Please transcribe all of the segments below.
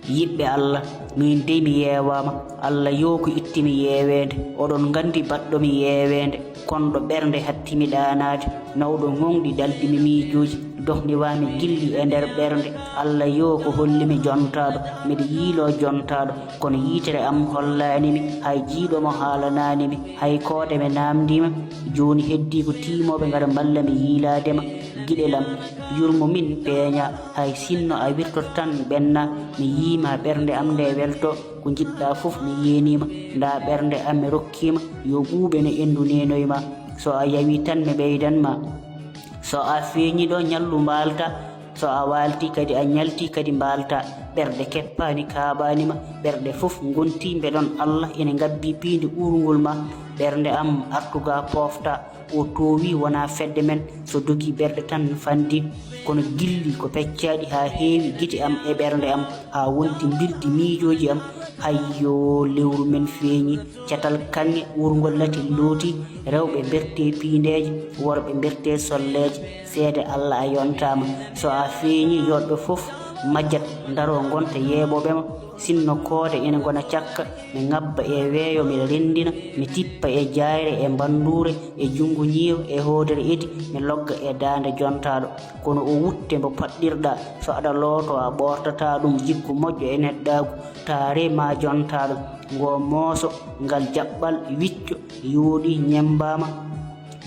yiɓɓe Allah min dey mi yeewama Allah yo ko ittimi yeewede oɗon gandi baɗɗomi yeewede konɗo ɓernde hattimi ɗanade nawɗo gonɗi daldimi miijoji dohniwami gilli e nder ɓernde Allah yo ko hollimi jontaɗo miɗa yiilo jontaɗo kono yitere am hollanimi hay jiiɗomo haalananimi hay koode mi namdima joni heddi ko timoɓe gara balla mi yiiladema giɗelam yurmo min peeña hay sinno a wirtot tan ɓenna mi yiima ɓernde am nde welto ko jiɗɗa fof mi yenima nda ɓernde am mi rokkima yo ɓuuɓe no endu nenoyma so a yawi tan mi ɓeydanma so a feeñiɗo ñallu mbalta so a walti kadi a ñalti kadi mbalta ɓerɗe keppani kaɓanima ɓerɗe fof gonti mbeɗon Allah ene gabbi piinde urgol ma ɓernde am artuga pofta o towi wona fedde men so dogi ɓerɗe tan fandi kono gilli ko peccaɗi ha heewi guite am e ɓernde am ha wonti bildi miijoji am hayyo lewru men feeñi catal kanŋe urgol lati looti rewɓe berte piindeje worɓe berte solleje seede Allah a yontama so a feeñi yoɗɓe fof majjat daro gonta yeeɓoɓema sinno koode ene gona cakka mi ngabba e weeyo mi rendina mi tippa e jayre e bandure e jungo ñiiw e hoodere edi mi logga e dande jontaɗo kono o wutte mbo paɗɗirɗa so aɗa looto a ɓortata ɗum jikku moƴƴo e neɗɗagu taare ma jontaɗo ngo mooso ngal jaɓɓal wicco yooɗi ñembama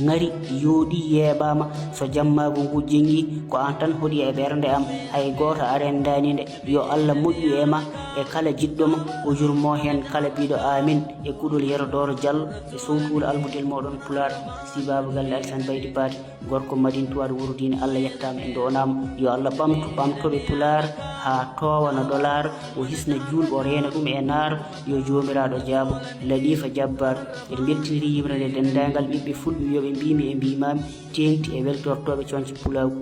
ngari yooɗi yeeɓama so jammagu ngu jengi ko an tan hoɗi e ɓernde am hay goto arendani nde yo Allah moƴƴu e ma e kala jiɗɗoma o jurmo hen kala biɗo amin e kuɗol Yerodoro Diallo e sowturu almudel moɗon Pular sibaba galle Alassane Baydy Paté gorko madintuwaɗo wuuro diine Allah yettama e donama yo Allah ɓamtu ɓamtoɓe Pular ha towa no dolar o hisna julɓe o reena ɗum e naar yo jomiraɗo jaabo Ladifa Jabbaɗo eɗe beltiniri yimrede dendagal ɓiɓɓe fulɓe yoɓe mbimi e mbimami tengti e weltortoɓe conci Pulagu